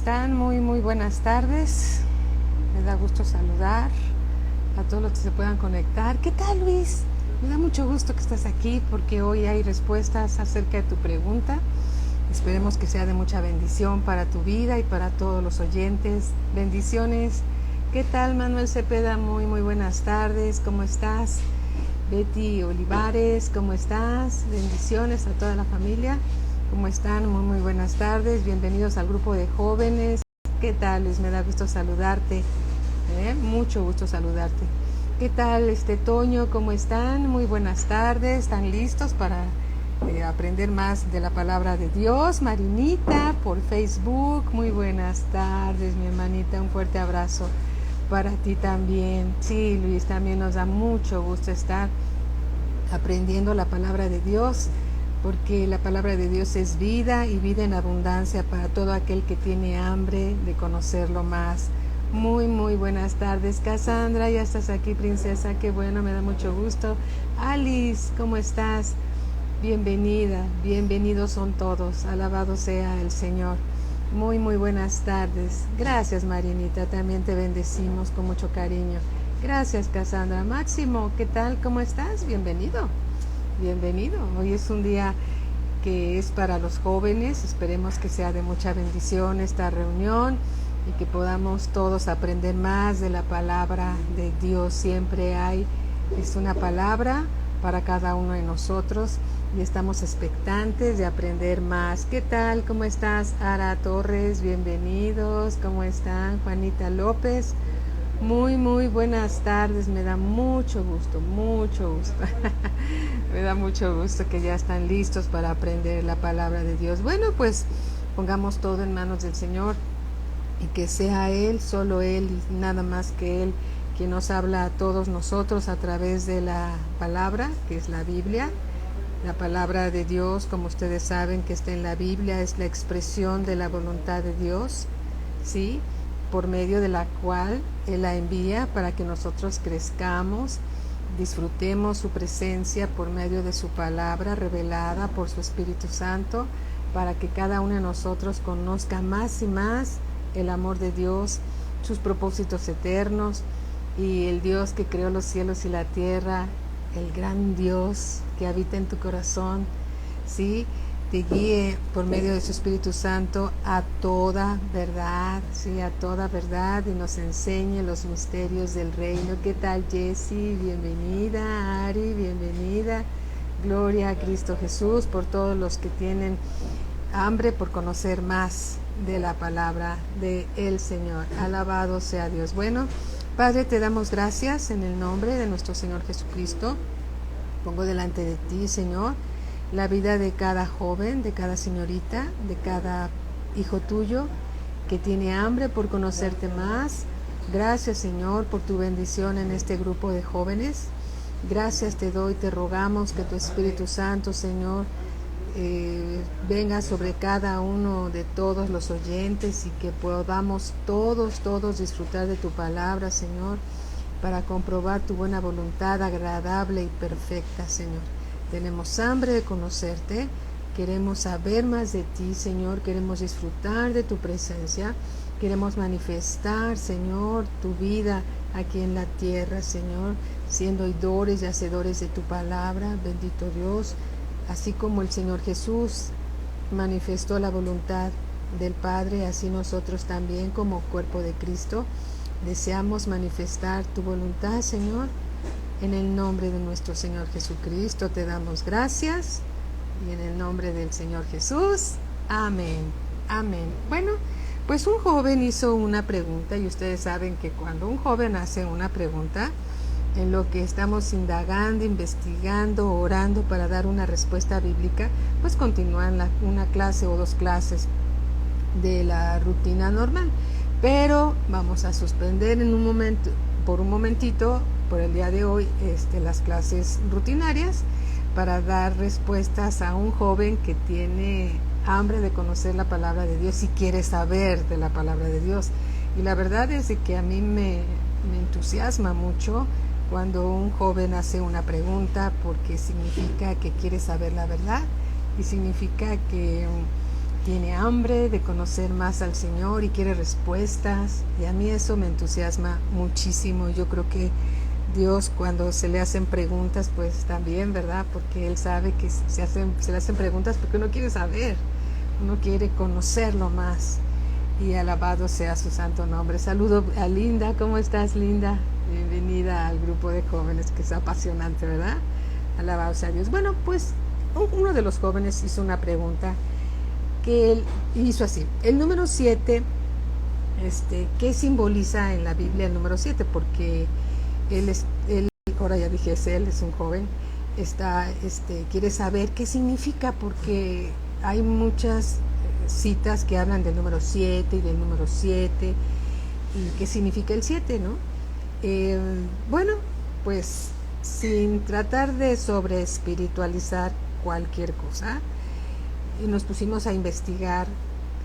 están? Muy buenas tardes. Me da gusto saludar a todos los que se puedan conectar. ¿Qué tal, Luis? Me da mucho gusto que estás aquí porque hoy hay respuestas acerca de tu pregunta. Esperemos que sea de mucha bendición para tu vida y para todos los oyentes. Bendiciones. ¿Qué tal, Manuel Cepeda? Muy buenas tardes. ¿Cómo estás? Betty Olivares, ¿cómo estás? Bendiciones a toda la familia. ¿Cómo están? Muy buenas tardes. Bienvenidos al grupo de jóvenes. ¿Qué tal, Luis? Me da gusto saludarte. Mucho gusto saludarte. ¿Qué tal, Toño? ¿Cómo están? Muy buenas tardes. ¿Están listos para aprender más de la palabra de Dios? Marinita, por Facebook. Muy buenas tardes, mi hermanita. Un fuerte abrazo para ti también. Sí, Luis, también nos da mucho gusto estar aprendiendo la palabra de Dios, porque la palabra de Dios es vida y vida en abundancia para todo aquel que tiene hambre de conocerlo más. Muy buenas tardes, Cassandra, ya estás aquí, princesa, qué bueno, me da mucho gusto. Alice, ¿cómo estás? Bienvenida, bienvenidos son todos, alabado sea el Señor. Muy buenas tardes. Gracias, Marinita, también te bendecimos con mucho cariño. Gracias, Cassandra. Máximo, ¿qué tal? ¿Cómo estás? Bienvenido. Bienvenido. Hoy es un día que es para los jóvenes. Esperemos que sea de mucha bendición esta reunión y que podamos todos aprender más de la palabra de Dios. Siempre es una palabra para cada uno de nosotros y estamos expectantes de aprender más. ¿Qué tal? ¿Cómo estás? Ara Torres, bienvenidos. ¿Cómo están? Juanita López. Muy buenas tardes, me da mucho gusto. Me da mucho gusto que ya están listos para aprender la palabra de Dios. Bueno, pues pongamos todo en manos del Señor y que sea Él, solo Él y nada más que Él, quien nos habla a todos nosotros a través de la palabra, que es la Biblia. La palabra de Dios, como ustedes saben que está en la Biblia, es la expresión de la voluntad de Dios, ¿sí?, por medio de la cual Él la envía para que nosotros crezcamos, disfrutemos su presencia por medio de su palabra revelada por su Espíritu Santo, para que cada uno de nosotros conozca más y más el amor de Dios, sus propósitos eternos y el Dios que creó los cielos y la tierra, el gran Dios que habita en tu corazón, ¿sí?, te guíe por medio de su Espíritu Santo a toda verdad, sí, a toda verdad, y nos enseñe los misterios del reino. ¿Qué tal, Jessie? Bienvenida. Ari, bienvenida. Gloria a Cristo Jesús por todos los que tienen hambre por conocer más de la palabra del Señor. Alabado sea Dios. Bueno, Padre, te damos gracias en el nombre de nuestro Señor Jesucristo. Pongo delante de ti, Señor, la vida de cada joven, de cada señorita, de cada hijo tuyo que tiene hambre por conocerte más. Gracias, Señor, por tu bendición en este grupo de jóvenes. Gracias te doy, te rogamos que tu Espíritu Santo, Señor, venga sobre cada uno de todos los oyentes y que podamos todos disfrutar de tu palabra, Señor, para comprobar tu buena voluntad agradable y perfecta, Señor. Tenemos hambre de conocerte, queremos saber más de ti, Señor, queremos disfrutar de tu presencia, queremos manifestar, Señor, tu vida aquí en la tierra, Señor, siendo oidores y hacedores de tu palabra, bendito Dios, así como el Señor Jesús manifestó la voluntad del Padre, así nosotros también como cuerpo de Cristo deseamos manifestar tu voluntad, Señor. En el nombre de nuestro Señor Jesucristo te damos gracias y en el nombre del Señor Jesús, amén, amén. Bueno, pues un joven hizo una pregunta y ustedes saben que cuando un joven hace una pregunta, en lo que estamos indagando, investigando, orando para dar una respuesta bíblica, pues continúan una clase o dos clases de la rutina normal. Pero vamos a suspender por un momentito, por el día de hoy, las clases rutinarias para dar respuestas a un joven que tiene hambre de conocer la palabra de Dios y quiere saber de la palabra de Dios. Y la verdad es que a mí me entusiasma mucho cuando un joven hace una pregunta, porque significa que quiere saber la verdad y significa que tiene hambre de conocer más al Señor y quiere respuestas, y a mí eso me entusiasma muchísimo. Yo creo que Dios, cuando se le hacen preguntas, pues también, ¿verdad? Porque Él sabe que se le hacen preguntas porque uno quiere saber, uno quiere conocerlo más. Y alabado sea su santo nombre. Saludo a Linda. ¿Cómo estás, Linda? Bienvenida al grupo de jóvenes, que es apasionante, ¿verdad? Alabado sea Dios. Bueno, pues uno de los jóvenes hizo una pregunta que él hizo así. El número 7, ¿qué simboliza en la Biblia el número 7? Porque él, ahora ya dije, es un joven, quiere saber qué significa, porque hay muchas citas que hablan del número 7 y del número 7 y qué significa el 7, ¿no? Bueno, pues sin tratar de sobre espiritualizar cualquier cosa, y nos pusimos a investigar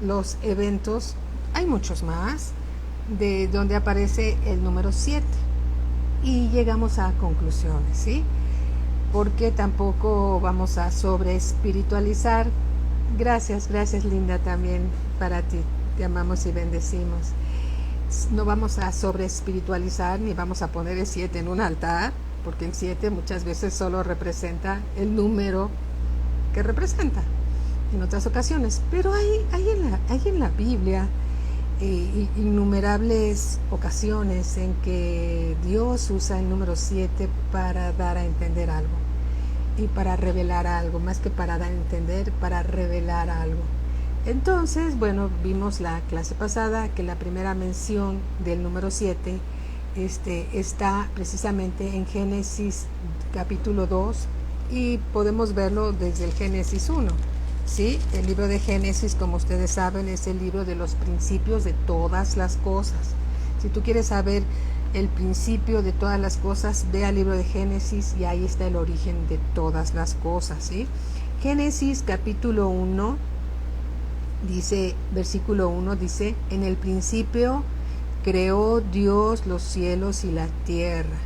los eventos, hay muchos más, de donde aparece el número 7, y llegamos a conclusiones, ¿sí? Porque tampoco vamos a sobre espiritualizar. Gracias Linda, también para ti, te amamos y bendecimos. No vamos a sobre espiritualizar ni vamos a poner el 7 en un altar, porque el 7 muchas veces solo representa el número que representa en otras ocasiones, pero hay en la Biblia innumerables ocasiones en que Dios usa el número 7 para dar a entender algo y para revelar algo, más que para dar a entender, para revelar algo. Entonces, bueno, vimos la clase pasada que la primera mención del número 7 está precisamente en Génesis capítulo 2, y podemos verlo desde el Génesis 1. ¿Sí? El libro de Génesis, como ustedes saben, es el libro de los principios de todas las cosas. Si tú quieres saber el principio de todas las cosas, ve al libro de Génesis y ahí está el origen de todas las cosas, ¿sí? Génesis capítulo 1 dice, versículo 1 dice: en el principio creó Dios los cielos y la tierra.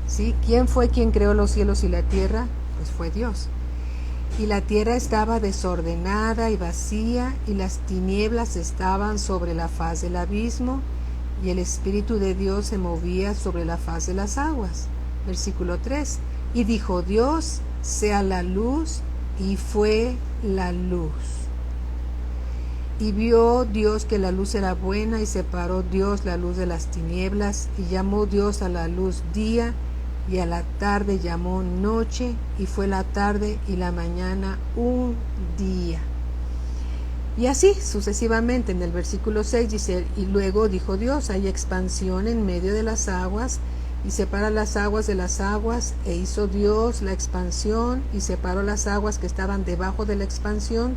¿Sí? ¿Quién fue quien creó los cielos y la tierra? Pues fue Dios. Y la tierra estaba desordenada y vacía, y las tinieblas estaban sobre la faz del abismo, y el Espíritu de Dios se movía sobre la faz de las aguas. Versículo 3. Y dijo Dios: sea la luz, y fue la luz. Y vio Dios que la luz era buena, y separó Dios la luz de las tinieblas, y llamó Dios a la luz día, y a la tarde llamó noche, y fue la tarde y la mañana un día. Y así sucesivamente. En el versículo 6 dice: y luego dijo Dios: hay expansión en medio de las aguas, y separa las aguas de las aguas. E hizo Dios la expansión, y separó las aguas que estaban debajo de la expansión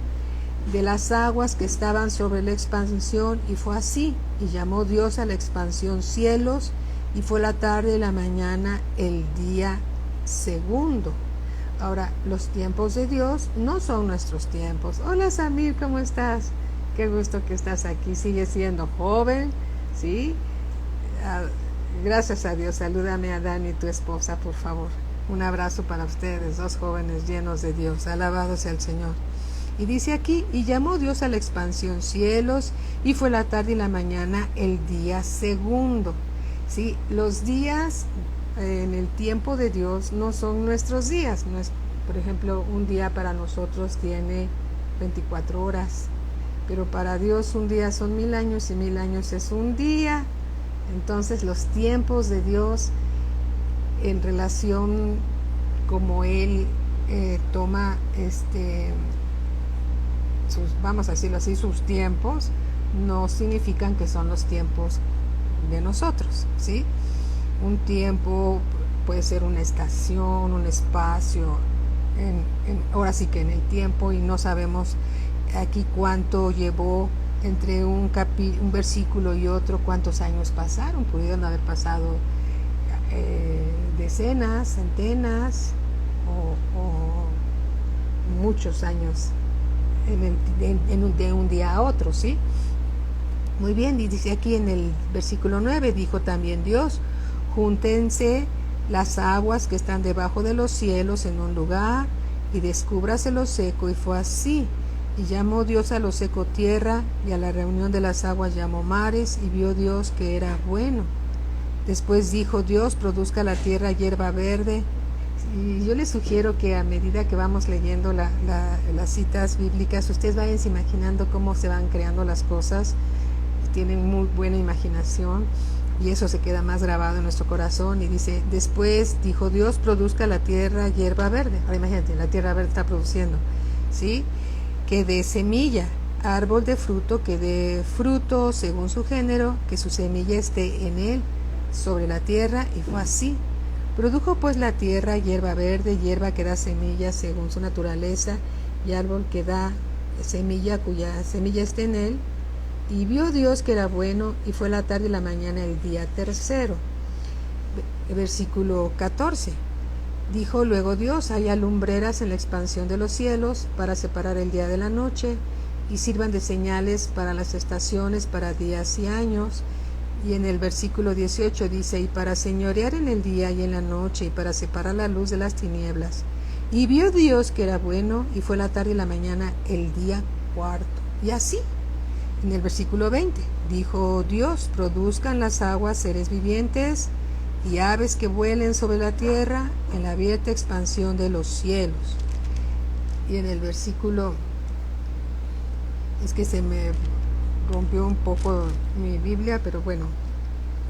de las aguas que estaban sobre la expansión, y fue así. Y llamó Dios a la expansión cielos, y fue la tarde y la mañana el día segundo. Ahora, los tiempos de Dios no son nuestros tiempos. Hola Samir, ¿cómo estás? Qué gusto que estás aquí. Sigues siendo joven, ¿sí? Gracias a Dios. Salúdame a Dani, tu esposa, por favor. Un abrazo para ustedes, dos jóvenes llenos de Dios. Alabado sea el Señor. Y dice aquí: y llamó Dios a la expansión cielos, y fue la tarde y la mañana el día segundo. ¿Sí? Los días en el tiempo de Dios no son nuestros días. Por ejemplo, un día para nosotros tiene 24 horas, pero para Dios un día son 1000 años, y 1000 años es un día. Entonces los tiempos de Dios, en relación como Él toma vamos a decirlo así, sus tiempos, no significan que son los tiempos de nosotros, ¿sí? Un tiempo puede ser una estación, un espacio, ahora sí que en el tiempo, y no sabemos aquí cuánto llevó entre un versículo y otro, cuántos años pasaron. Pudieron haber pasado decenas, centenas o muchos años de un día a otro, ¿sí? Muy bien, y dice aquí en el versículo 9, dijo también Dios: júntense las aguas que están debajo de los cielos en un lugar, y descúbrase lo seco, y fue así. Y llamó Dios a lo seco tierra, y a la reunión de las aguas llamó mares, y vio Dios que era bueno. Después dijo Dios, produzca la tierra hierba verde. Y yo les sugiero que a medida que vamos leyendo las citas bíblicas, ustedes vayan imaginando cómo se van creando las cosas. Tienen muy buena imaginación y eso se queda más grabado en nuestro corazón. Y dice, después dijo Dios, produzca la tierra hierba verde. Ahora imagínate, la tierra verde está produciendo, ¿sí? Que dé semilla, árbol de fruto, que dé fruto según su género, que su semilla esté en él, sobre la tierra, y fue así. Produjo pues la tierra hierba verde, hierba que da semilla según su naturaleza, y árbol que da semilla cuya semilla esté en él. Y vio Dios que era bueno, y fue la tarde y la mañana el día tercero. Versículo 14. Dijo luego Dios, haya lumbreras en la expansión de los cielos para separar el día de la noche, y sirvan de señales para las estaciones, para días y años. Y en el versículo 18 dice, y para señorear en el día y en la noche, y para separar la luz de las tinieblas. Y vio Dios que era bueno, y fue la tarde y la mañana el día cuarto. Y así, en el versículo 20, dijo Dios, produzcan las aguas seres vivientes, y aves que vuelen sobre la tierra en la abierta expansión de los cielos. Y en el versículo, es que se me rompió un poco mi Biblia, pero bueno,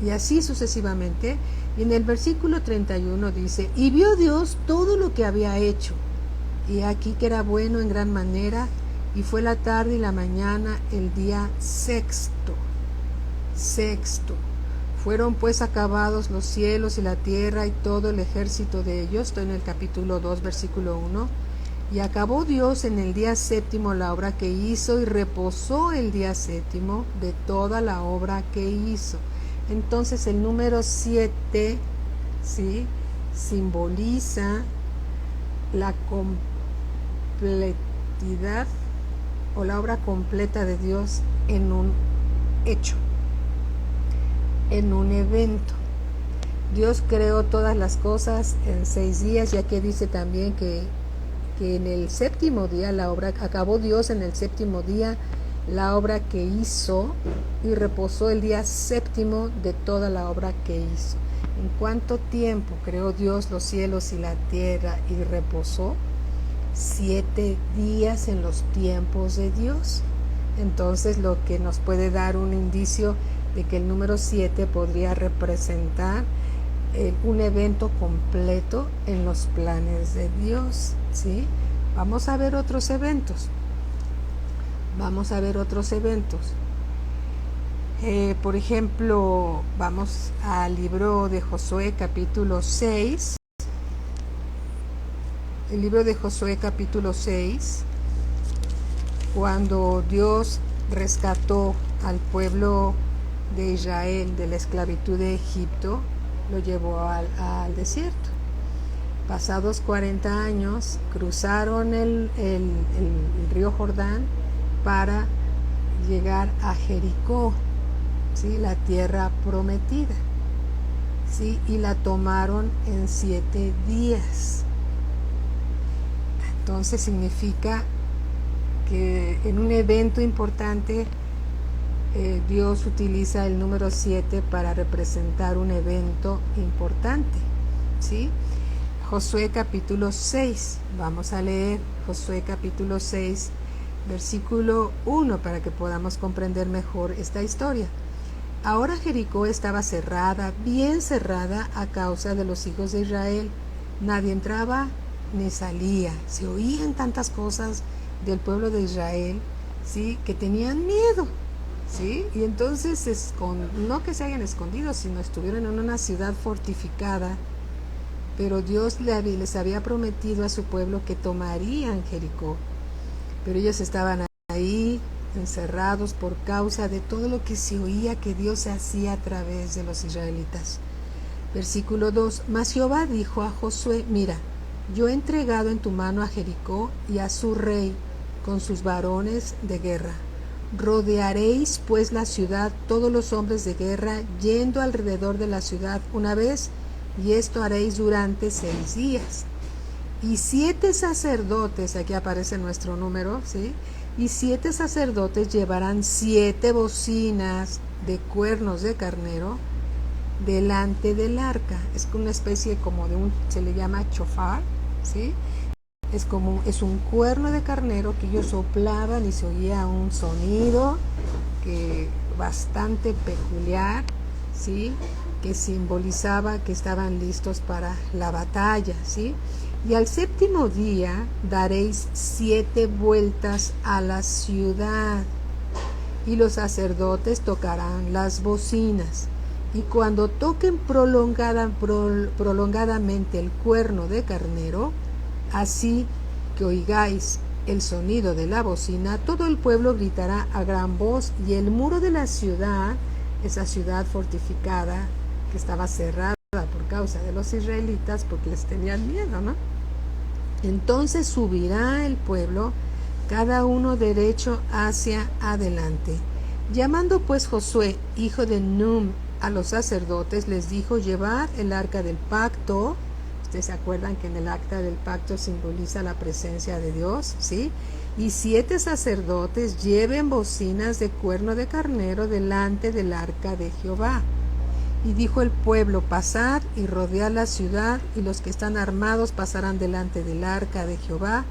y así sucesivamente. Y en el versículo 31 dice, y vio Dios todo lo que había hecho, y aquí que era bueno en gran manera, y fue la tarde y la mañana el día sexto. Fueron pues acabados los cielos y la tierra y todo el ejército de ellos. Estoy en el capítulo 2, versículo 1. Y acabó Dios en el día séptimo la obra que hizo, y reposó el día séptimo de toda la obra que hizo. Entonces el número 7, ¿sí?, simboliza la completidad o la obra completa de Dios en un hecho, en un evento. Dios creó todas las cosas en 6 días, ya que dice también que en el séptimo día la obra, acabó Dios en el séptimo día la obra que hizo, y reposó el día séptimo de toda la obra que hizo. ¿En cuánto tiempo creó Dios los cielos y la tierra y reposó? 7 días en los tiempos de Dios. Entonces, lo que nos puede dar un indicio de que el número 7 podría representar un evento completo en los planes de Dios, ¿sí? Vamos a ver otros eventos. Por ejemplo, vamos al libro de Josué capítulo 6. El libro de Josué capítulo 6, cuando Dios rescató al pueblo de Israel de la esclavitud de Egipto, lo llevó al desierto. Pasados 40 años, cruzaron el río Jordán para llegar a Jericó, ¿sí?, la tierra prometida, ¿sí?, y la tomaron en 7 días. Entonces significa que en un evento importante Dios utiliza el número 7 para representar un evento importante, ¿sí? Josué capítulo 6, vamos a leer Josué capítulo 6, versículo 1, para que podamos comprender mejor esta historia. Ahora Jericó estaba cerrada, bien cerrada, a causa de los hijos de Israel. Nadie entraba ni salía. Se oían tantas cosas del pueblo de Israel, ¿sí?, que tenían miedo, ¿sí? Y entonces, no que se hayan escondido, sino estuvieron en una ciudad fortificada, pero Dios les había prometido a su pueblo que tomarían Jericó, pero ellos estaban ahí encerrados por causa de todo lo que se oía que Dios hacía a través de los israelitas. Versículo 2, mas Jehová dijo a Josué, mira, yo he entregado en tu mano a Jericó y a su rey con sus varones de guerra. Rodearéis pues la ciudad, todos los hombres de guerra, yendo alrededor de la ciudad una vez, y esto haréis durante 6 días. Y 7 sacerdotes, aquí aparece nuestro número, ¿sí?, Y 7 sacerdotes llevarán 7 bocinas de cuernos de carnero delante del arca. Es una especie como de se le llama chofar, ¿sí? Es un cuerno de carnero que ellos soplaban y se oía un sonido bastante peculiar, ¿sí? Que simbolizaba que estaban listos para la batalla, ¿sí? Y al 7º día daréis 7 vueltas a la ciudad, y los sacerdotes tocarán las bocinas, y cuando toquen prolongadamente el cuerno de carnero, así que oigáis el sonido de la bocina, todo el pueblo gritará a gran voz, y el muro de la ciudad, esa ciudad fortificada que estaba cerrada por causa de los israelitas porque les tenían miedo, ¿no? Entonces subirá el pueblo, cada uno derecho hacia adelante. Llamando pues Josué, hijo de Num, a los sacerdotes, les dijo: llevar el arca del pacto. Ustedes se acuerdan que en el arca del pacto simboliza la presencia de Dios, ¿sí? Y 7 sacerdotes lleven bocinas de cuerno de carnero delante del arca de Jehová. Y dijo el pueblo: pasad y rodead la ciudad, y los que están armados pasarán delante del arca de Jehová.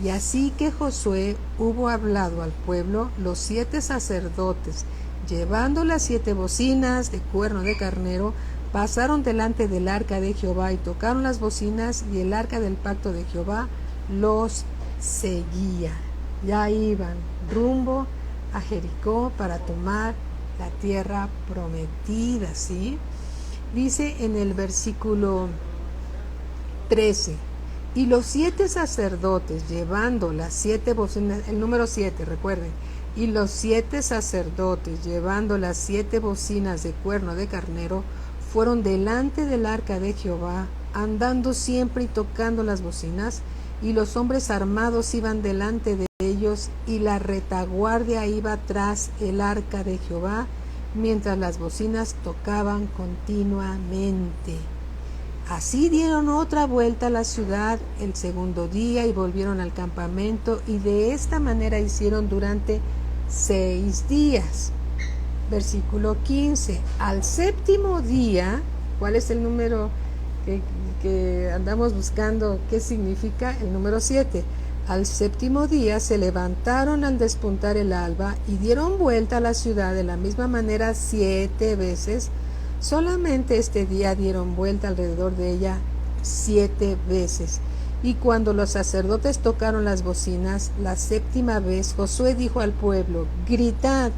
Y así que Josué hubo hablado al pueblo, los 7 sacerdotes, llevando las 7 bocinas de cuerno de carnero, pasaron delante del arca de Jehová y tocaron las bocinas, y el arca del pacto de Jehová los seguía. Ya iban rumbo a Jericó para tomar la tierra prometida, ¿sí? Dice en el versículo 13: y los 7 sacerdotes llevando las 7 bocinas, el número 7, recuerden, y los 7 sacerdotes llevando las 7 bocinas de cuerno de carnero fueron delante del arca de Jehová, andando siempre y tocando las bocinas, y los hombres armados iban delante de ellos, y la retaguardia iba tras el arca de Jehová, mientras las bocinas tocaban continuamente. Así dieron otra vuelta a la ciudad el 2º día y volvieron al campamento, y de esta manera hicieron durante 6 días. Versículo 15. Al 7º día, ¿cuál es el número que andamos buscando? ¿Qué significa el número 7? Al 7º día se levantaron al despuntar el alba y dieron vuelta a la ciudad de la misma manera 7 veces. Solamente este día dieron vuelta alrededor de ella 7 veces. Y cuando los sacerdotes tocaron las bocinas la 7ª vez, Josué dijo al pueblo: gritad,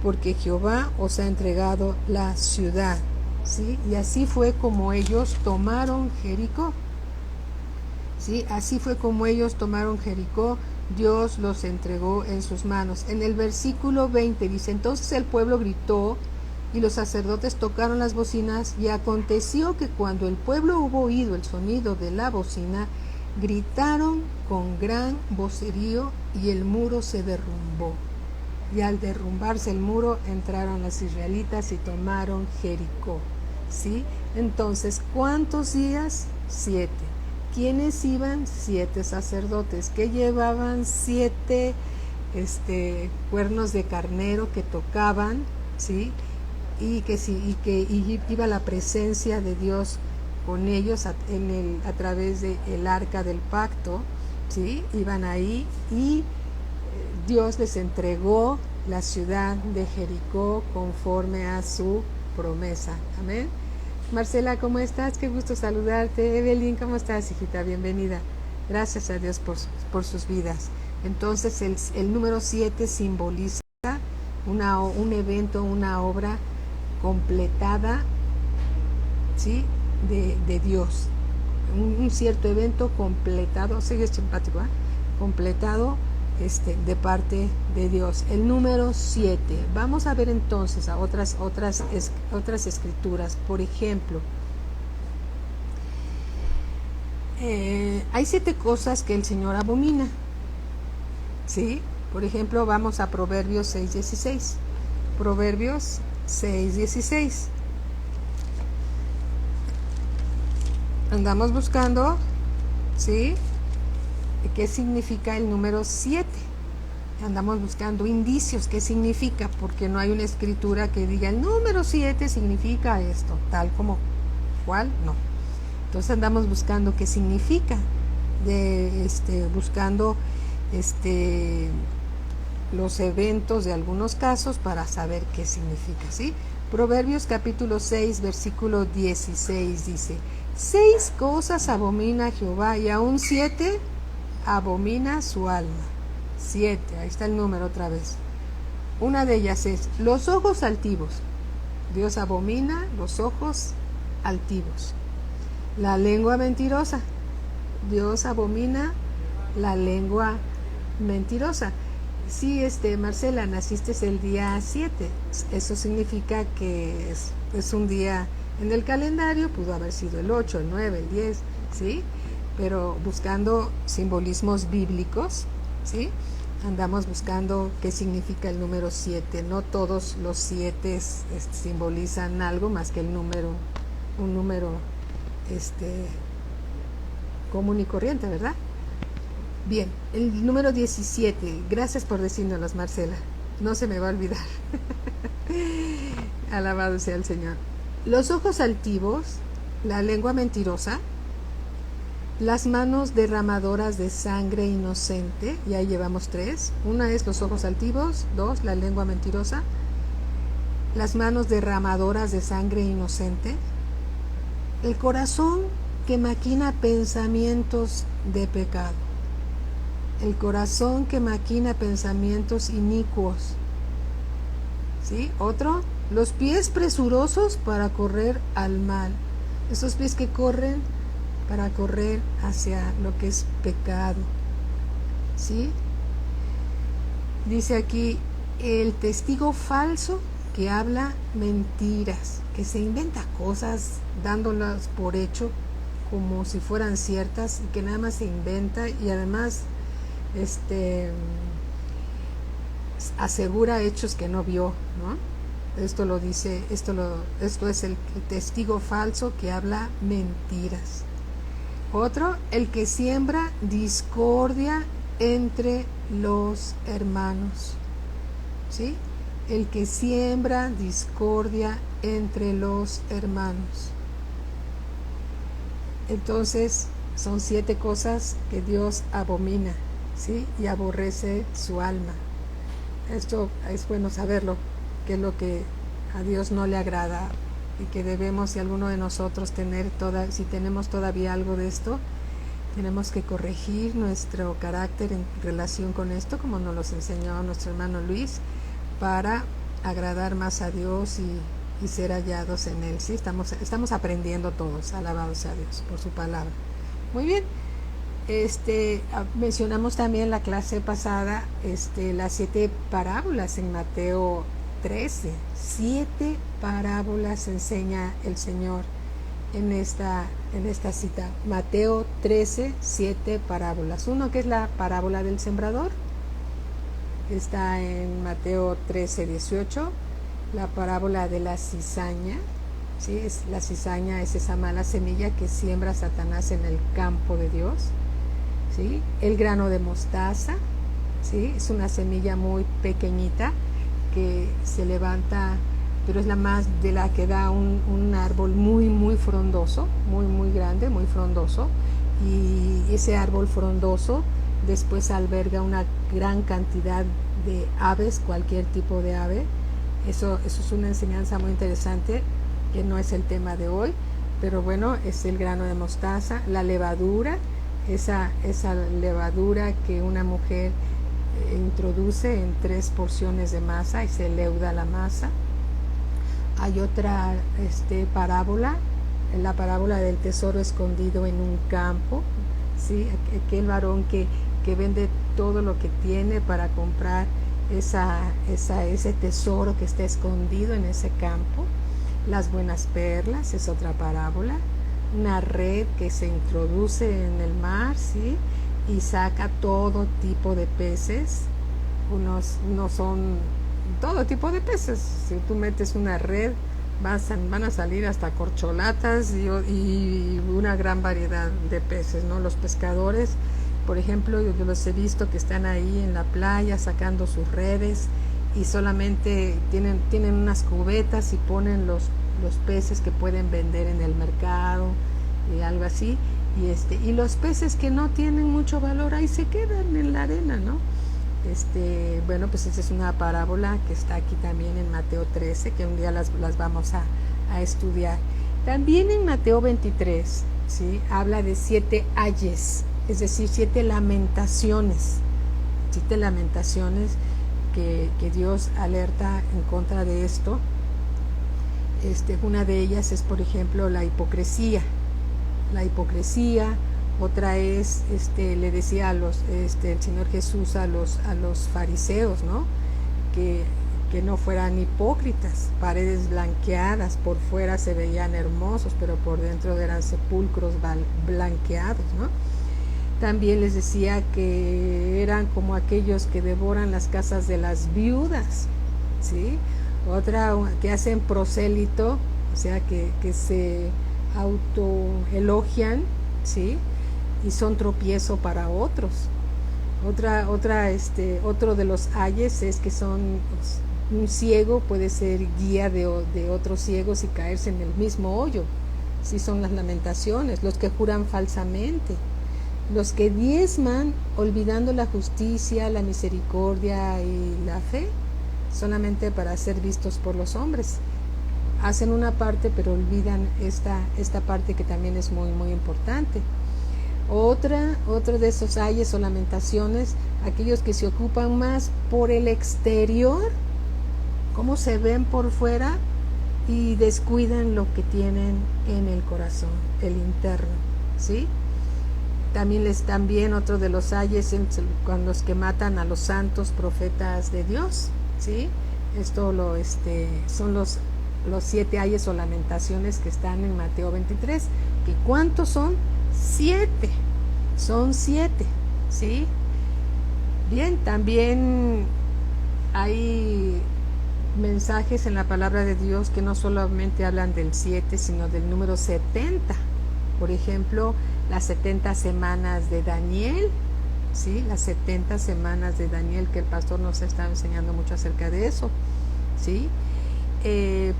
porque Jehová os ha entregado la ciudad, ¿sí? Y así fue como ellos tomaron Jericó, ¿sí? Así fue como ellos tomaron Jericó. Dios los entregó en sus manos. En el versículo 20 dice: entonces el pueblo gritó y los sacerdotes tocaron las bocinas, y aconteció que cuando el pueblo hubo oído el sonido de la bocina, gritaron con gran vocerío, y el muro se derrumbó. Y al derrumbarse el muro, entraron los israelitas y tomaron Jericó, ¿sí? Entonces, ¿cuántos días? 7. ¿Quiénes iban? 7 sacerdotes que llevaban 7 cuernos de carnero que tocaban, ¿sí? Y iba la presencia de Dios con ellos a través del arca del pacto, ¿sí? Iban ahí, y Dios les entregó la ciudad de Jericó conforme a su promesa. Amén. Marcela, ¿cómo estás? Qué gusto saludarte. Evelyn, ¿cómo estás, hijita? Bienvenida. Gracias a Dios por sus vidas. Entonces, el número 7 simboliza un evento, una obra completada, ¿sí? de Dios. Un cierto evento completado, sigue simpático, ¿eh? Completado de parte de Dios. El número 7. Vamos a ver entonces a otras escrituras. Por ejemplo, hay 7 cosas que el Señor abomina, ¿sí? Por ejemplo, vamos a Proverbios 6:16. Proverbios 6:16. Andamos buscando, ¿sí?, ¿qué significa el número 7? andamos buscando indicios, qué significa, porque no hay una escritura que diga el número 7 significa esto, tal como cual, no. Entonces andamos buscando qué significa, buscando los eventos de algunos casos para saber qué significa, ¿sí? Proverbios capítulo 6, versículo 16 dice: 6 cosas abomina Jehová, y aún 7 abomina su alma. 7, ahí está el número otra vez. Una de ellas es los ojos altivos. Dios abomina los ojos altivos. La lengua mentirosa. Dios abomina la lengua mentirosa. Sí, Marcela, naciste el día 7. Eso significa que es un día en el calendario, pudo haber sido el 8, el 9, el 10, ¿sí? Pero buscando simbolismos bíblicos, ¿sí? Andamos buscando qué significa el número 7. No todos los 7 simbolizan algo más que un número común y corriente, ¿verdad? Bien, el número 17. Gracias por decírnoslos, Marcela. No se me va a olvidar. Alabado sea el Señor. Los ojos altivos, la lengua mentirosa, las manos derramadoras de sangre inocente, y ahí llevamos 3. Una es los ojos altivos, 2, la lengua mentirosa, las manos derramadoras de sangre inocente, el corazón que maquina pensamientos de pecado, el corazón que maquina pensamientos inicuos, ¿sí? Otro, los pies presurosos para correr al mal, esos pies que corren para correr hacia lo que es pecado, ¿sí? Dice aquí, el testigo falso que habla mentiras, que se inventa cosas dándolas por hecho como si fueran ciertas, y que nada más se inventa, y además asegura hechos que no vio, ¿no? Esto es el testigo falso que habla mentiras. Otro, el que siembra discordia entre los hermanos, ¿sí? El que siembra discordia entre los hermanos. Entonces, son 7 cosas que Dios abomina, ¿sí? Y aborrece su alma. Esto es bueno saberlo, que es lo que a Dios no le agrada, y que debemos, si alguno de nosotros si tenemos todavía algo de esto, tenemos que corregir nuestro carácter en relación con esto, como nos lo enseñó nuestro hermano Luis, para agradar más a Dios y ser hallados en Él, ¿sí? Estamos aprendiendo todos, alabado sea Dios por su palabra. Muy bien, mencionamos también la clase pasada las 7 parábolas en Mateo 13. 7 parábolas enseña el Señor en esta cita. Mateo 13, 7 parábolas. Uno que es la parábola del sembrador, está en Mateo 13, 18. La parábola de la cizaña, ¿sí? La cizaña es esa mala semilla que siembra Satanás en el campo de Dios, ¿sí? El grano de mostaza, ¿sí? Es una semilla muy pequeñita que se levanta, pero es la más de la que da un árbol muy, muy frondoso, muy, muy grande, muy frondoso, y ese árbol frondoso después alberga una gran cantidad de aves, cualquier tipo de ave. Eso es una enseñanza muy interesante, que no es el tema de hoy, pero bueno, es el grano de mostaza. La levadura, esa levadura que una mujer introduce en 3 porciones de masa y se leuda la masa. Hay otra parábola, la parábola del tesoro escondido en un campo, ¿sí? Aquel varón que vende todo lo que tiene para comprar ese tesoro que está escondido en ese campo. Las buenas perlas es otra parábola. Una red que se introduce en el mar, ¿sí? Y saca todo tipo de peces. No son todo tipo de peces. Si tú metes una red, van a salir hasta corcholatas y una gran variedad de peces, ¿no? Los pescadores por ejemplo, yo los he visto que están ahí en la playa sacando sus redes y solamente tienen unas cubetas y ponen los peces que pueden vender en el mercado y algo así, y los peces que no tienen mucho valor ahí se quedan en la arena, ¿no? Bueno, pues esa es una parábola que está aquí también en Mateo 13, que un día las vamos a estudiar. También en Mateo 23, ¿sí? Habla de 7 ayes, es decir, 7 lamentaciones, 7 lamentaciones que Dios alerta en contra de esto. Una de ellas es, por ejemplo, la hipocresía. Otra es, le decía el Señor Jesús a los fariseos, ¿no? Que no fueran hipócritas, paredes blanqueadas, por fuera se veían hermosos, pero por dentro eran sepulcros blanqueados, ¿no? También les decía que eran como aquellos que devoran las casas de las viudas, ¿sí? Otra, que hacen prosélito, o sea, que se autoelogian, ¿sí? Y son tropiezo para otros. Otro de los ayes es que un ciego puede ser guía de otros ciegos y caerse en el mismo hoyo. Sí, son las lamentaciones. Los que juran falsamente, los que diezman olvidando la justicia, la misericordia y la fe, solamente para ser vistos por los hombres. Hacen una parte pero olvidan esta parte que también es muy muy importante. Otro de esos ayes o lamentaciones, aquellos que se ocupan más por el exterior, cómo se ven por fuera, y descuidan lo que tienen en el corazón, el interno, ¿sí? También otro de los ayes con los que matan a los santos profetas de Dios, ¿sí? Esto son los 7 ayes o lamentaciones que están en Mateo 23. ¿Y cuántos son? 7. Son 7, ¿sí? Bien, también hay mensajes en la palabra de Dios que no solamente hablan del 7, sino del número 70. Por ejemplo, las 70 semanas de Daniel, ¿sí? Las 70 semanas de Daniel, que el pastor nos está enseñando mucho acerca de eso, ¿sí?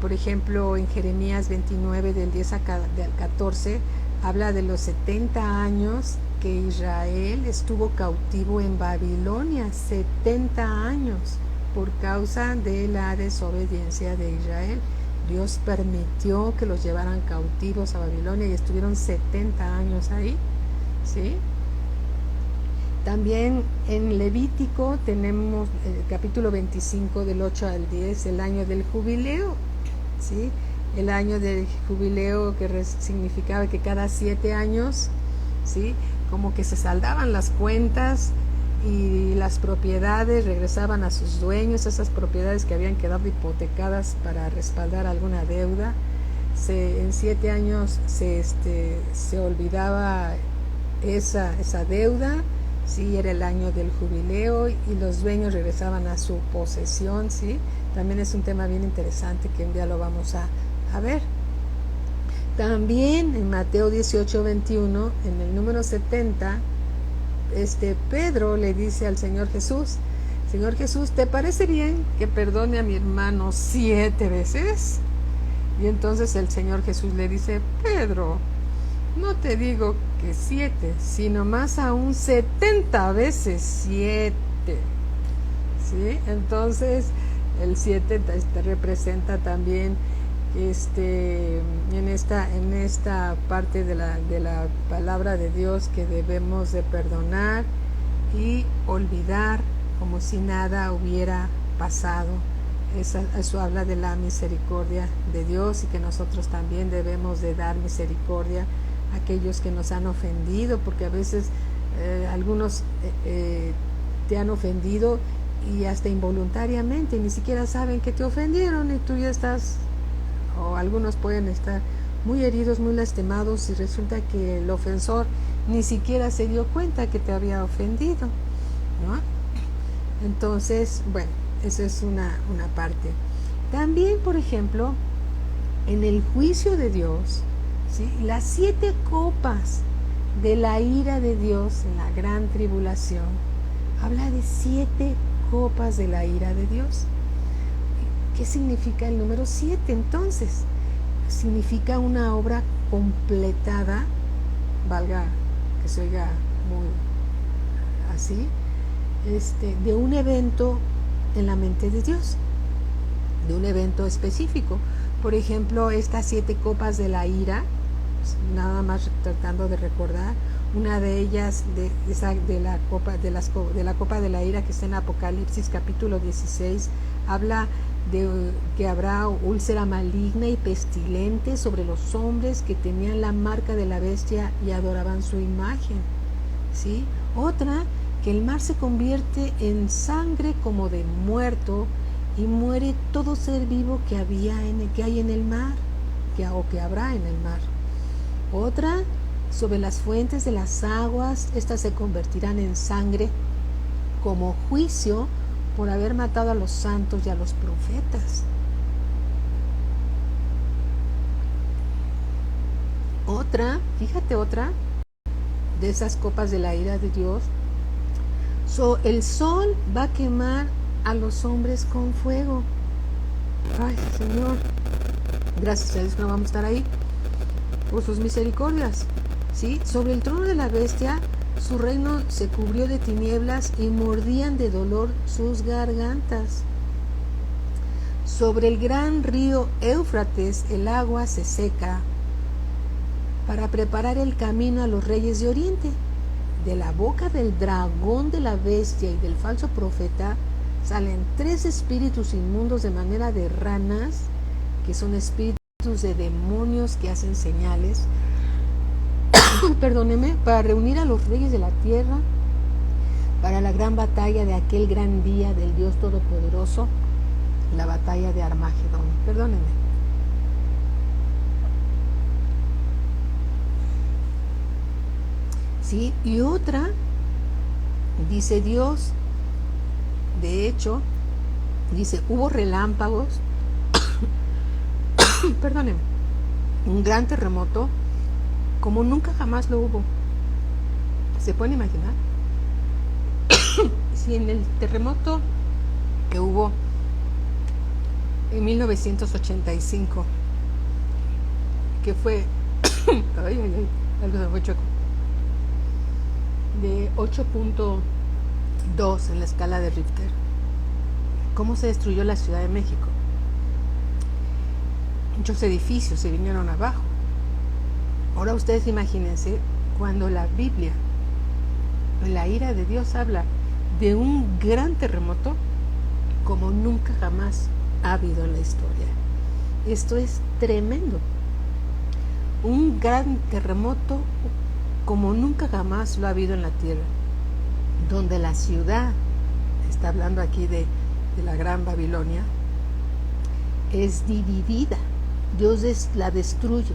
Por ejemplo, en Jeremías 29, del 10 al 14, habla de los 70 años que Israel estuvo cautivo en Babilonia, 70 años, por causa de la desobediencia de Israel. Dios permitió que los llevaran cautivos a Babilonia y estuvieron 70 años ahí, ¿sí? También en Levítico tenemos el capítulo 25 del 8 al 10, el año del jubileo, ¿sí? El año del jubileo que significaba que cada 7 años, ¿sí? Como que se saldaban las cuentas y las propiedades regresaban a sus dueños, esas propiedades que habían quedado hipotecadas para respaldar alguna deuda. En 7 años se olvidaba esa deuda, sí, era el año del jubileo y los dueños regresaban a su posesión, sí. También es un tema bien interesante que un día lo vamos a ver. También en Mateo 18:21, en el número 70, Pedro le dice al Señor Jesús: Señor Jesús, ¿te parece bien que perdone a mi hermano 7 veces? Y entonces el Señor Jesús le dice: Pedro, no te digo que 7, sino más aún 70 veces 7. ¿Sí? Entonces el 7 representa también en esta parte de la palabra de Dios, que debemos de perdonar y olvidar como si nada hubiera pasado. Eso habla de la misericordia de Dios, y que nosotros también debemos de dar misericordia a aquellos que nos han ofendido, porque a veces algunos te han ofendido y hasta involuntariamente ni siquiera saben que te ofendieron, y tú ya estás, o algunos pueden estar muy heridos, muy lastimados, y resulta que el ofensor ni siquiera se dio cuenta que te había ofendido, ¿no? Entonces, bueno, esa es una parte. También, por ejemplo, en el juicio de Dios, ¿sí? Las 7 copas de la ira de Dios en la gran tribulación. Habla de 7 copas de la ira de Dios. ¿Qué significa el número 7 entonces? Significa una obra completada, valga que se oiga muy así, de un evento en la mente de Dios, de un evento específico. Por ejemplo, estas 7 copas de la ira, nada más tratando de recordar, una de ellas de la copa de la ira que está en Apocalipsis capítulo 16, habla de que habrá úlcera maligna y pestilente sobre los hombres que tenían la marca de la bestia y adoraban su imagen, ¿sí? Otra, que el mar se convierte en sangre como de muerto y muere todo ser vivo que hay en el mar, o que habrá en el mar. Otra, sobre las fuentes de las aguas, estas se convertirán en sangre como juicio por haber matado a los santos y a los profetas. Otra, fíjate, otra de esas copas de la ira de Dios, el sol va a quemar a los hombres con fuego. Ay, Señor, gracias a Dios que no vamos a estar ahí por sus misericordias, ¿sí? Sobre el trono de la bestia, su reino se cubrió de tinieblas y mordían de dolor sus gargantas. Sobre el gran río Éufrates el agua se seca para preparar el camino a los reyes de Oriente. De la boca del dragón, de la bestia y del falso profeta salen 3 espíritus inmundos de manera de ranas, que son espíritus de demonios que hacen señales, perdóneme, para reunir a los reyes de la tierra para la gran batalla de aquel gran día del Dios Todopoderoso, la batalla de Armagedón. Perdónenme. ¿Sí? Y otra, dice Dios, de hecho, dice, hubo relámpagos, perdónenme, un gran terremoto como nunca jamás lo hubo. ¿Se pueden imaginar? Si en el terremoto que hubo en 1985, que fue algo se fue chueco, de 8.2 en la escala de Richter, ¿cómo se destruyó la Ciudad de México? Muchos edificios se vinieron abajo. Ahora ustedes imagínense cuando la Biblia, la ira de Dios, habla de un gran terremoto como nunca jamás ha habido en la historia. Esto es tremendo. Un gran terremoto como nunca jamás lo ha habido en la tierra, donde la ciudad, está hablando aquí de la gran Babilonia, es dividida. Dios la destruye.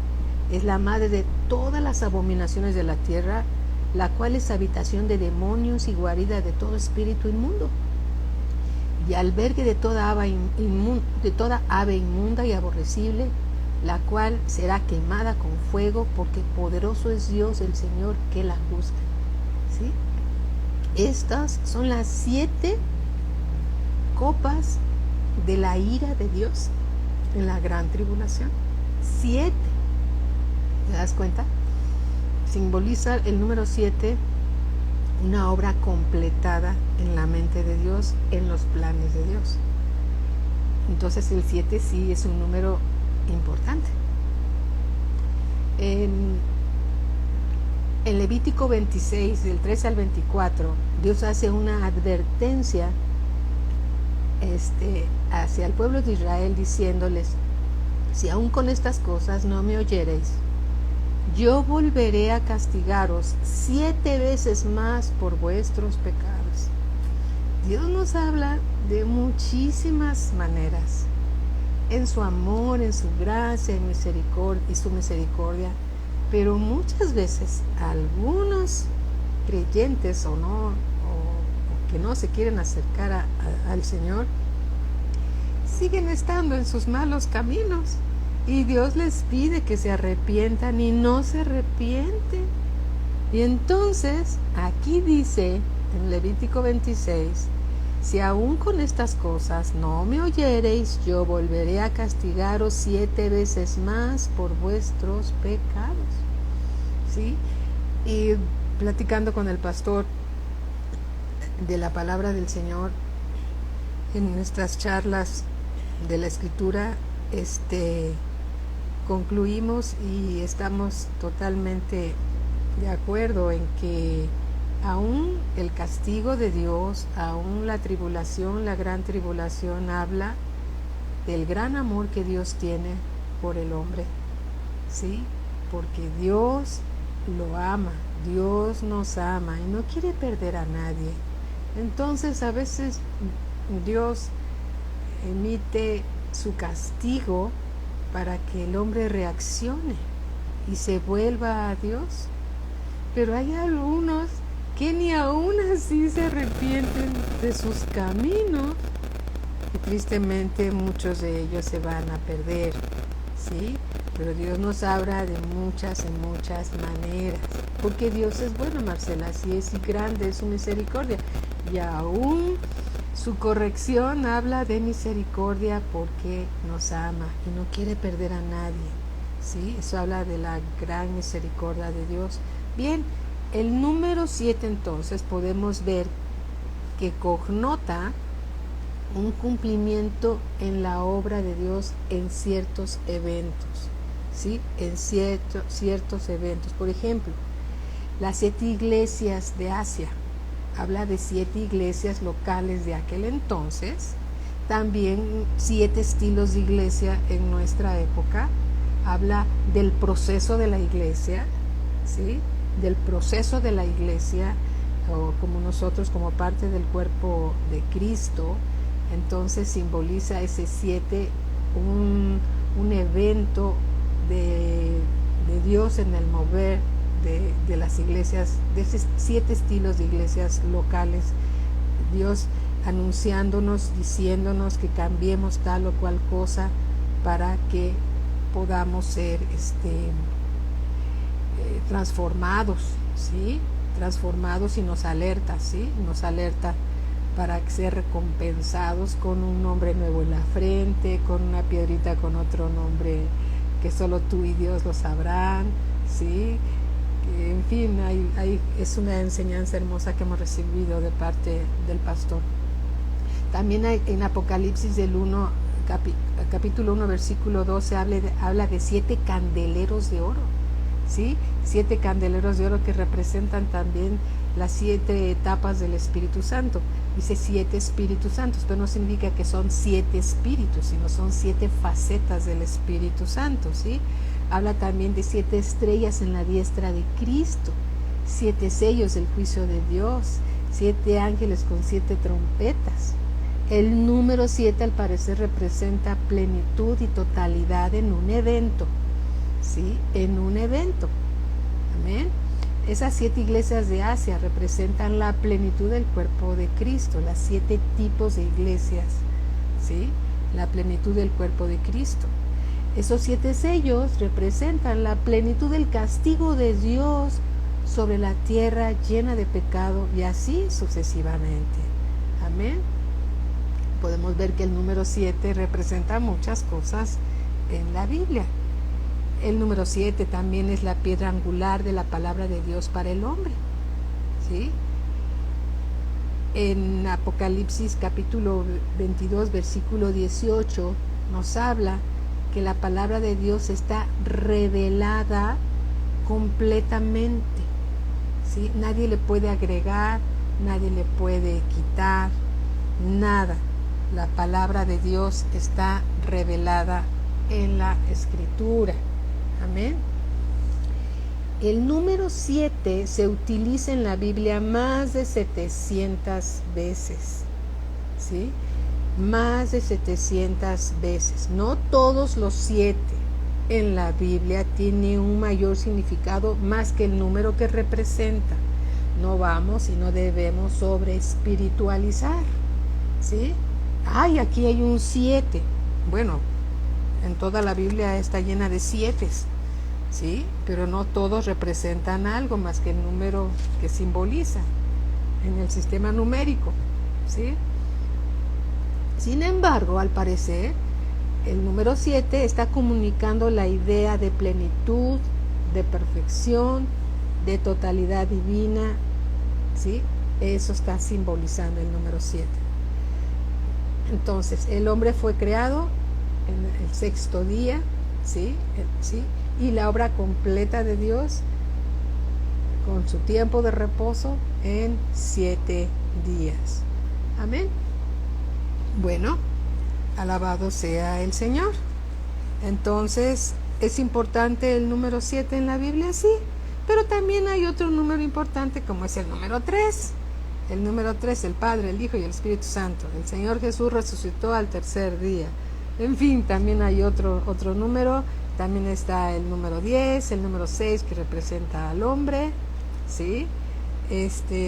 Es la madre de todas las abominaciones de la tierra, la cual es habitación de demonios y guarida de todo espíritu inmundo, y albergue de toda ave inmunda y aborrecible, la cual será quemada con fuego, porque poderoso es Dios el Señor que la juzga. ¿Sí? Estas son las 7 copas de la ira de Dios en la gran tribulación. 7. ¿Te das cuenta? Simboliza el número 7 una obra completada en la mente de Dios, en los planes de Dios. Entonces el 7 sí es un número importante. En Levítico 26, del 13 al 24, Dios hace una advertencia hacia el pueblo de Israel, diciéndoles: si aún con estas cosas no me oyereis, yo volveré a castigaros 7 veces más por vuestros pecados. Dios nos habla de muchísimas maneras, en su amor, en su gracia, en su misericordia, pero muchas veces algunos creyentes o que no se quieren acercar al Señor siguen estando en sus malos caminos, y Dios les pide que se arrepientan y no se arrepienten, Y entonces, aquí dice, en Levítico 26, si aún con estas cosas no me oyereis, yo volveré a castigaros 7 veces más por vuestros pecados. ¿Sí? Y platicando con el pastor de la palabra del Señor, en nuestras charlas de la Escritura, concluimos y estamos totalmente de acuerdo en que aún el castigo de Dios, aún la tribulación, la gran tribulación, habla del gran amor que Dios tiene por el hombre, ¿sí? Porque Dios lo ama, Dios nos ama y no quiere perder a nadie. Entonces a veces Dios emite su castigo para que el hombre reaccione y se vuelva a Dios. Pero hay algunos que ni aún así se arrepienten de sus caminos y tristemente muchos de ellos se van a perder, ¿sí? Pero Dios nos habla de muchas y muchas maneras, porque Dios es bueno, Marcela, así es, y grande es su misericordia, y aún su corrección habla de misericordia porque nos ama y no quiere perder a nadie, ¿sí? Eso habla de la gran misericordia de Dios. Bien, el número 7 entonces podemos ver que connota un cumplimiento en la obra de Dios en ciertos eventos, ¿sí? En ciertos eventos. Por ejemplo, las 7 iglesias de Asia, habla de 7 iglesias locales de aquel entonces. También 7 estilos de iglesia en nuestra época, habla del proceso de la iglesia, ¿sí? Del proceso de la iglesia, o como nosotros como parte del cuerpo de Cristo. Entonces simboliza ese 7 un evento de Dios en el mover de las iglesias, de esos 7 estilos de iglesias locales, Dios anunciándonos, diciéndonos que cambiemos tal o cual cosa para que podamos ser transformados, ¿sí? Transformados, y nos alerta, ¿sí? Nos alerta para ser recompensados con un nombre nuevo en la frente, con una piedrita con otro nombre que solo tú y Dios lo sabrán, ¿sí? En fin, es una enseñanza hermosa que hemos recibido de parte del pastor. También hay, en Apocalipsis del capítulo 1, versículo 12, habla de 7 candeleros de oro, ¿sí? 7 candeleros de oro que representan también las 7 etapas del Espíritu Santo. Dice 7 Espíritus Santos, pero no significa que son 7 espíritus, sino son 7 facetas del Espíritu Santo, ¿sí? Habla también de 7 estrellas en la diestra de Cristo, 7 sellos del juicio de Dios, 7 ángeles con 7 trompetas. El número 7 al parecer representa plenitud y totalidad en un evento, ¿sí? En un evento. Amén. Esas 7 iglesias de Asia representan la plenitud del cuerpo de Cristo, las 7 tipos de iglesias, ¿sí? La plenitud del cuerpo de Cristo. Esos 7 sellos representan la plenitud del castigo de Dios sobre la tierra llena de pecado, y así sucesivamente. Amén. Podemos ver que el número 7 representa muchas cosas en la Biblia. El número 7 también es la piedra angular de la palabra de Dios para el hombre, ¿sí? En Apocalipsis capítulo 22, versículo 18, nos habla que la palabra de Dios está revelada completamente, ¿sí? Nadie le puede agregar, nadie le puede quitar, nada. La palabra de Dios está revelada en la Escritura. Amén. El número 7 se utiliza en la Biblia más de 700 veces, ¿sí? Más de 700 veces. No todos los 7 en la Biblia tienen un mayor significado más que el número que representa. No vamos y no debemos sobre espiritualizar, ¿sí? Ay, aquí hay un 7. Bueno, en toda la Biblia está llena de 7, ¿sí? Pero no todos representan algo más que el número que simboliza en el sistema numérico, ¿sí? Sin embargo, al parecer, el número 7 está comunicando la idea de plenitud, de perfección, de totalidad divina, ¿sí? Eso está simbolizando el número 7. Entonces, el hombre fue creado en el sexto día, ¿sí? ¿Sí? Y la obra completa de Dios, con su tiempo de reposo, en 7 días. Amén. Bueno, alabado sea el Señor. Entonces, ¿es importante el número 7 en la Biblia? Sí, pero también hay otro número importante como es el número 3. El número 3, el Padre, el Hijo y el Espíritu Santo. El Señor Jesús resucitó al tercer día. En fin, también hay otro número. También está el número 10, el número 6 que representa al hombre, ¿sí?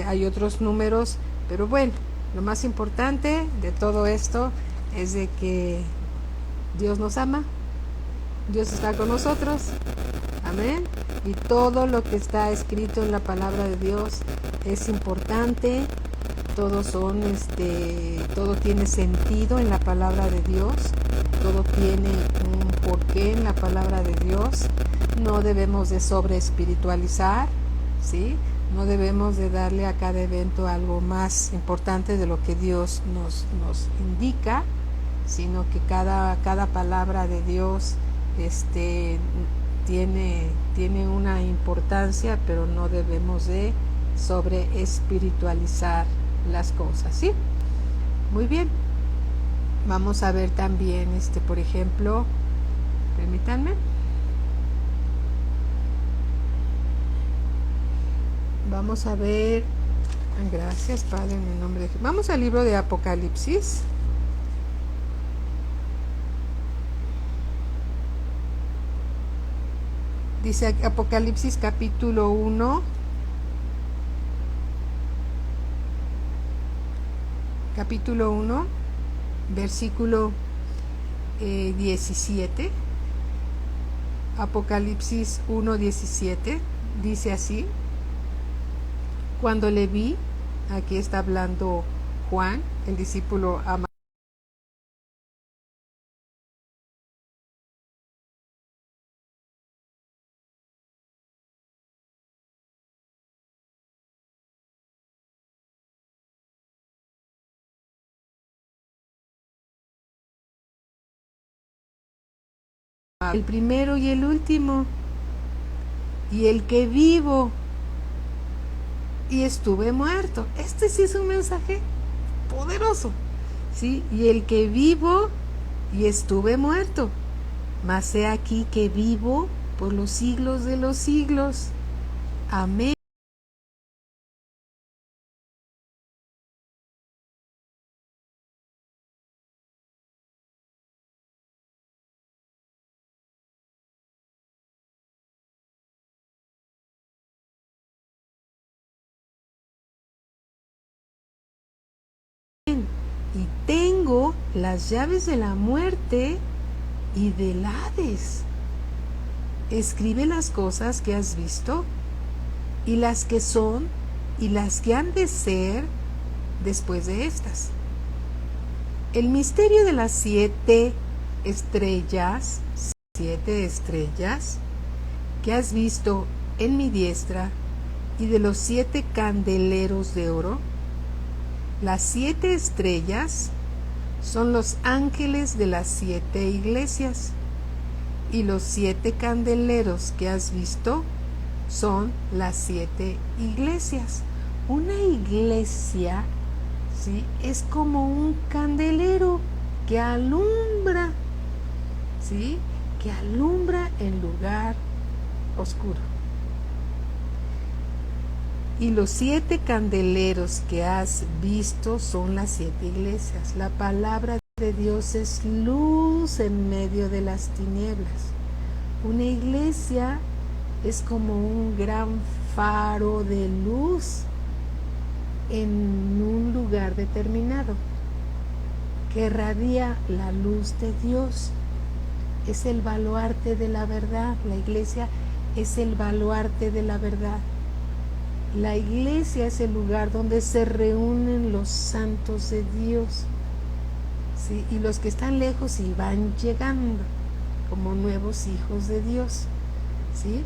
Hay otros números, pero bueno, lo más importante de todo esto es de que Dios nos ama, Dios está con nosotros, amén, y todo lo que está escrito en la palabra de Dios es importante, todo tiene sentido en la palabra de Dios, todo tiene un porqué en la palabra de Dios. No debemos de sobreespiritualizar, ¿sí? No debemos de darle a cada evento algo más importante de lo que Dios nos indica, sino que cada palabra de Dios tiene una importancia, pero no debemos de sobreespiritualizar las cosas, ¿sí? Muy bien. Vamos a ver también, por ejemplo, permítanme. Vamos a ver, gracias Padre, en el nombre de Jesús. Vamos al libro de Apocalipsis. Dice Apocalipsis capítulo 1, versículo 17. Apocalipsis 1:17 dice así: cuando le vi, aquí está hablando Juan, el discípulo amado, el primero y el último, y el que vivo y estuve muerto. Este sí es un mensaje poderoso, ¿sí? Y el que vivo y estuve muerto, mas he aquí que vivo por los siglos de los siglos. Amén. Y tengo las llaves de la muerte y del Hades. Escribe las cosas que has visto, y las que son, y las que han de ser después de estas. El misterio de las 7 estrellas que has visto en mi diestra, y de los 7 candeleros de oro. Las 7 estrellas son los ángeles de las 7 iglesias, y los 7 candeleros que has visto son las 7 iglesias. Una iglesia, ¿sí?, es como un candelero que alumbra, ¿sí?, que alumbra en lugar oscuro. Y los 7 candeleros que has visto son las 7 iglesias. La palabra de Dios es luz en medio de las tinieblas. Una iglesia es como un gran faro de luz en un lugar determinado que irradia la luz de Dios. Es el baluarte de la verdad. La iglesia es el baluarte de la verdad. La iglesia es el lugar donde se reúnen los santos de Dios, ¿sí? Y los que están lejos y van llegando como nuevos hijos de Dios, ¿sí?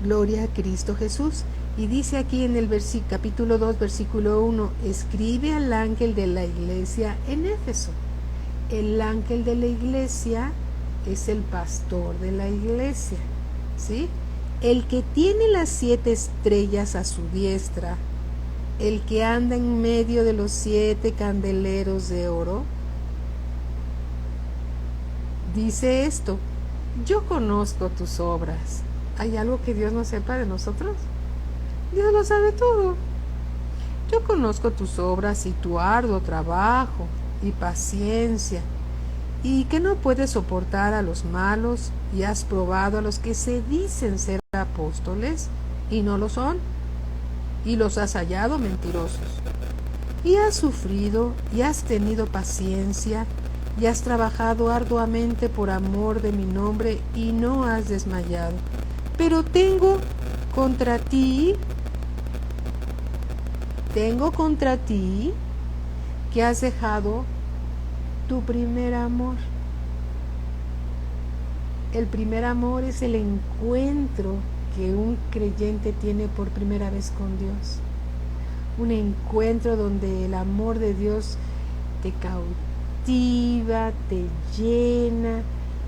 Gloria a Cristo Jesús. Y dice aquí en el capítulo 2, versículo 1, escribe al ángel de la iglesia en Éfeso. El ángel de la iglesia es el pastor de la iglesia, ¿sí? El que tiene las 7 estrellas a su diestra, el que anda en medio de los 7 candeleros de oro, dice esto: yo conozco tus obras. ¿Hay algo que Dios no sepa de nosotros? Dios lo sabe todo. Yo conozco tus obras y tu arduo trabajo y paciencia, y que no puedes soportar a los malos, y has probado a los que se dicen ser apóstoles y no lo son, y los has hallado mentirosos. Y has sufrido y has tenido paciencia y has trabajado arduamente por amor de mi nombre y no has desmayado. Pero tengo contra ti que has dejado tu primer amor. El primer amor es el encuentro que un creyente tiene por primera vez con Dios. Un encuentro donde el amor de Dios te cautiva, te llena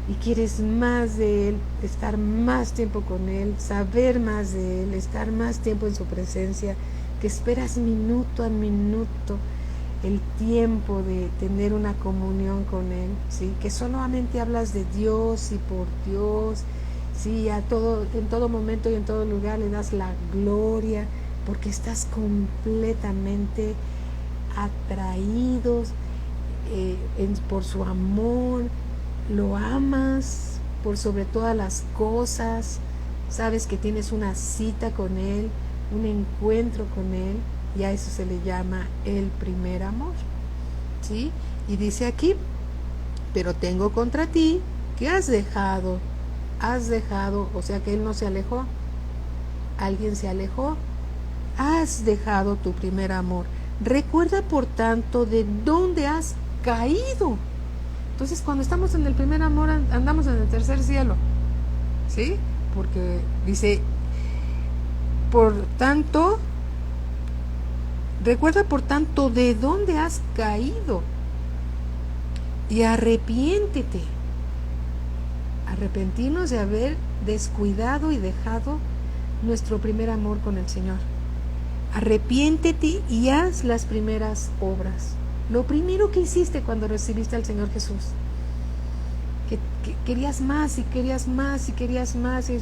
y quieres más de Él, estar más tiempo con Él, saber más de Él, estar más tiempo en su presencia, que esperas minuto a minuto el tiempo de tener una comunión con Él, ¿sí? Que solamente hablas de Dios y por Dios, ¿sí? En todo momento y en todo lugar le das la gloria, porque estás completamente atraídos por su amor, lo amas por sobre todas las cosas, sabes que tienes una cita con Él, un encuentro con Él, y a eso se le llama el primer amor, ¿sí? Y dice aquí: pero tengo contra ti que has dejado, o sea que Él no se alejó, alguien se alejó, has dejado tu primer amor. Recuerda por tanto de dónde has caído. Entonces cuando estamos en el primer amor andamos en el tercer cielo, ¿sí? Porque dice, por tanto, recuerda por tanto de dónde has caído y arrepiéntete. Arrepentirnos de haber descuidado y dejado nuestro primer amor con el Señor. Arrepiéntete y haz las primeras obras. Lo primero que hiciste cuando recibiste al Señor Jesús. Que querías más y querías más y querías más, y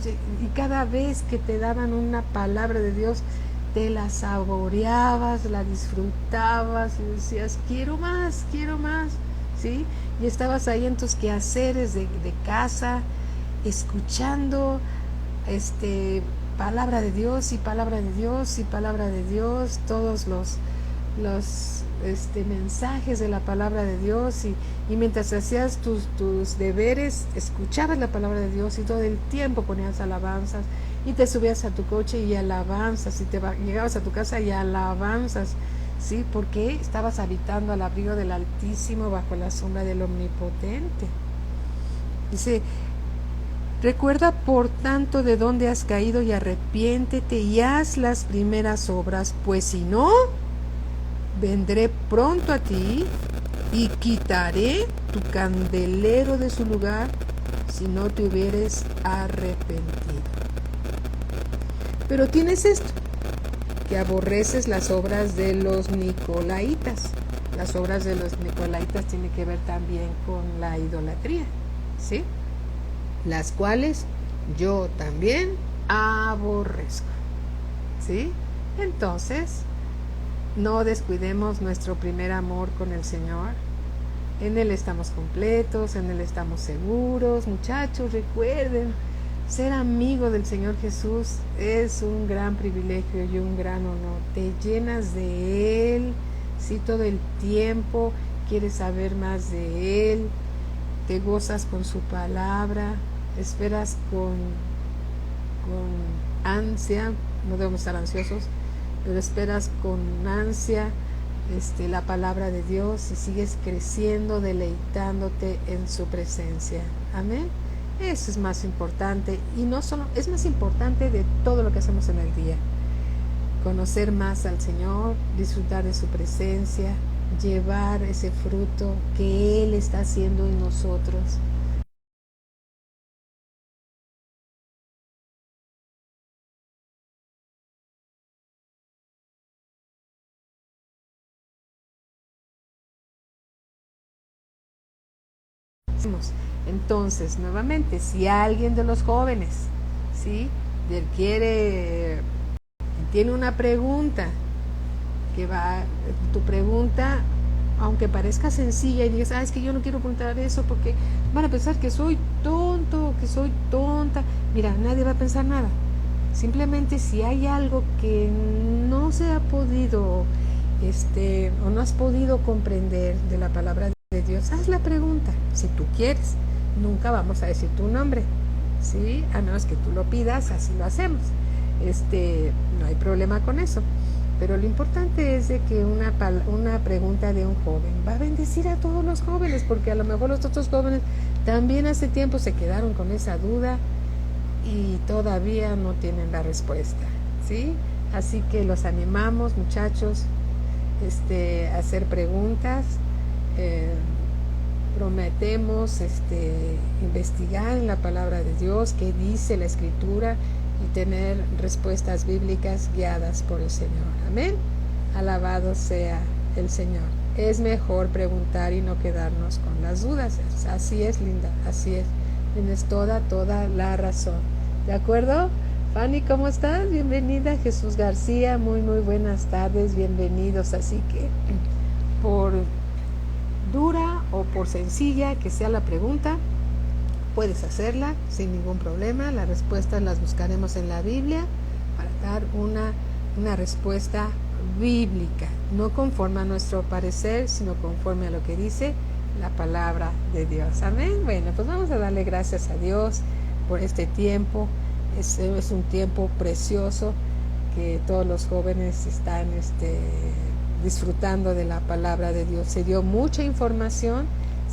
cada vez que te daban una palabra de Dios, te la saboreabas, la disfrutabas y decías, quiero más, ¿sí? Y estabas ahí en tus quehaceres de casa, escuchando palabra de Dios y palabra de Dios y palabra de Dios, todos los mensajes de la palabra de Dios, y mientras hacías tus deberes, escuchabas la palabra de Dios y todo el tiempo ponías alabanzas, y te subías a tu coche y alabanzas, y llegabas a tu casa y alabanzas, ¿sí? Porque estabas habitando al abrigo del Altísimo, bajo la sombra del Omnipotente. Dice, recuerda por tanto de dónde has caído y arrepiéntete y haz las primeras obras, pues si no, vendré pronto a ti y quitaré tu candelero de su lugar si no te hubieres arrepentido. Pero tienes esto, que aborreces las obras de los nicolaitas. Las obras de los nicolaitas tienen que ver también con la idolatría, ¿sí? Las cuales yo también aborrezco, ¿sí? Entonces, no descuidemos nuestro primer amor con el Señor. En Él estamos completos, en Él estamos seguros. Muchachos, recuerden, ser amigo del Señor Jesús es un gran privilegio y un gran honor. Te llenas de Él, ¿sí? Todo el tiempo quieres saber más de Él, te gozas con su palabra, esperas con con ansia, no debemos estar ansiosos, pero esperas con ansia la palabra de Dios y sigues creciendo, deleitándote en su presencia. Amén. Eso es más importante, y no solo, es más importante de todo lo que hacemos en el día. Conocer más al Señor, disfrutar de su presencia, llevar ese fruto que Él está haciendo en nosotros. Entonces, nuevamente, si alguien de los jóvenes, ¿sí?, tiene una pregunta, tu pregunta, aunque parezca sencilla y digas, es que yo no quiero preguntar eso porque van a pensar que soy tonto, que soy tonta. Mira, nadie va a pensar nada. Simplemente si hay algo que no se ha podido, o no has podido comprender de la palabra de Dios, haz la pregunta, si tú quieres. Nunca vamos a decir tu nombre, ¿sí? A menos que tú lo pidas, así lo hacemos. No hay problema con eso. Pero lo importante es de que una pregunta de un joven va a bendecir a todos los jóvenes, porque a lo mejor los otros jóvenes también hace tiempo se quedaron con esa duda y todavía no tienen la respuesta, ¿sí? Así que los animamos, muchachos, a hacer preguntas. Prometemos investigar en la palabra de Dios, qué dice la Escritura, y tener respuestas bíblicas guiadas por el Señor. Amén. Alabado sea el Señor. Es mejor preguntar y no quedarnos con las dudas. Así es, Linda, así es. Tienes toda la razón. ¿De acuerdo? Fanny, ¿cómo estás? Bienvenida. Jesús García, muy buenas tardes, bienvenidos. Así que, por dura o por sencilla que sea la pregunta, puedes hacerla sin ningún problema. Las respuestas las buscaremos en la Biblia para dar una respuesta bíblica, no conforme a nuestro parecer, sino conforme a lo que dice la palabra de Dios. Amén. Bueno, pues vamos a darle gracias a Dios por este tiempo. Es un tiempo precioso que todos los jóvenes están disfrutando de la palabra de Dios. Se dio mucha información,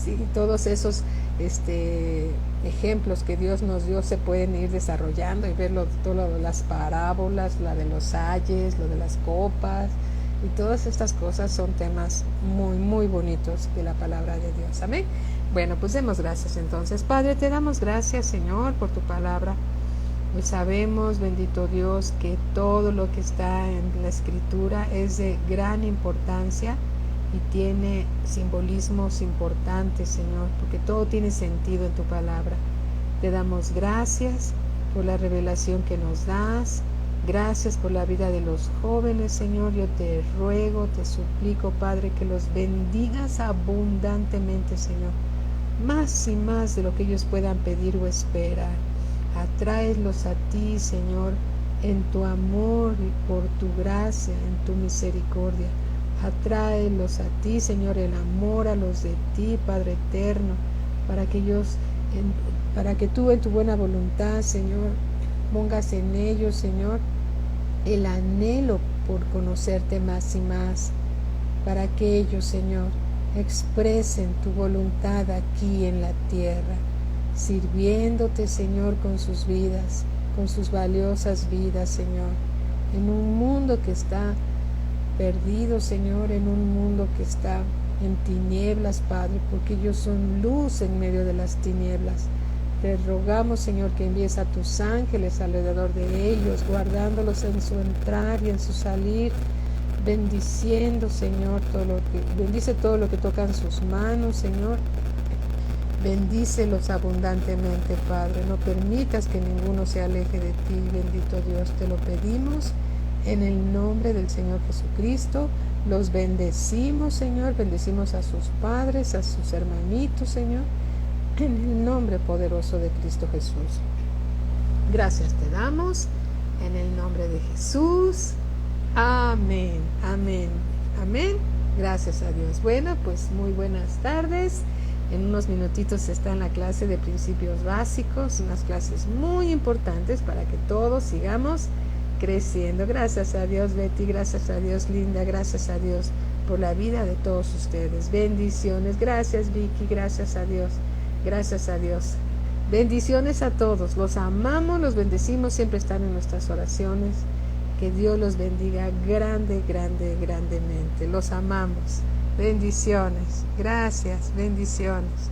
sí, todos esos ejemplos que Dios nos dio se pueden ir desarrollando y ver todo las parábolas, la de los ayes, lo de las copas, y todas estas cosas son temas muy bonitos de la palabra de Dios. Amén. Bueno, pues demos gracias entonces. Padre, te damos gracias, Señor, por tu palabra. Hoy sabemos, bendito Dios, que todo lo que está en la Escritura es de gran importancia y tiene simbolismos importantes, Señor, porque todo tiene sentido en tu palabra. Te damos gracias por la revelación que nos das. Gracias por la vida de los jóvenes, Señor. Yo te ruego, te suplico, Padre, que los bendigas abundantemente, Señor. Más y más de lo que ellos puedan pedir o esperar. Atráelos a ti, Señor, en tu amor y por tu gracia, en tu misericordia. Atráelos a ti, Señor, el amor a los de ti, Padre eterno, para que tú en tu buena voluntad, Señor, pongas en ellos, Señor, el anhelo por conocerte más y más, para que ellos, Señor, expresen tu voluntad aquí en la tierra, sirviéndote, Señor, con sus vidas, con sus valiosas vidas, Señor, en un mundo que está perdido, Señor, en un mundo que está en tinieblas, Padre, porque ellos son luz en medio de las tinieblas. Te rogamos, Señor, que envíes a tus ángeles alrededor de ellos, guardándolos en su entrar y en su salir, bendiciendo, Señor, bendice todo lo que tocan sus manos, Señor. Bendícelos abundantemente, Padre. No permitas que ninguno se aleje de ti, bendito Dios. Te lo pedimos en el nombre del Señor Jesucristo. Los bendecimos, Señor. Bendecimos a sus padres, a sus hermanitos, Señor, en el nombre poderoso de Cristo Jesús. Gracias te damos en el nombre de Jesús. Amén, amén, amén. Gracias a Dios. Bueno, pues muy buenas tardes. En unos minutitos está en la clase de principios básicos, unas clases muy importantes para que todos sigamos creciendo. Gracias a Dios, Betty, gracias a Dios, Linda, gracias a Dios por la vida de todos ustedes. Bendiciones, gracias Vicky, gracias a Dios, gracias a Dios. Bendiciones a todos, los amamos, los bendecimos, siempre están en nuestras oraciones. Que Dios los bendiga grande, grande, grandemente. Los amamos. Bendiciones. Gracias. Bendiciones.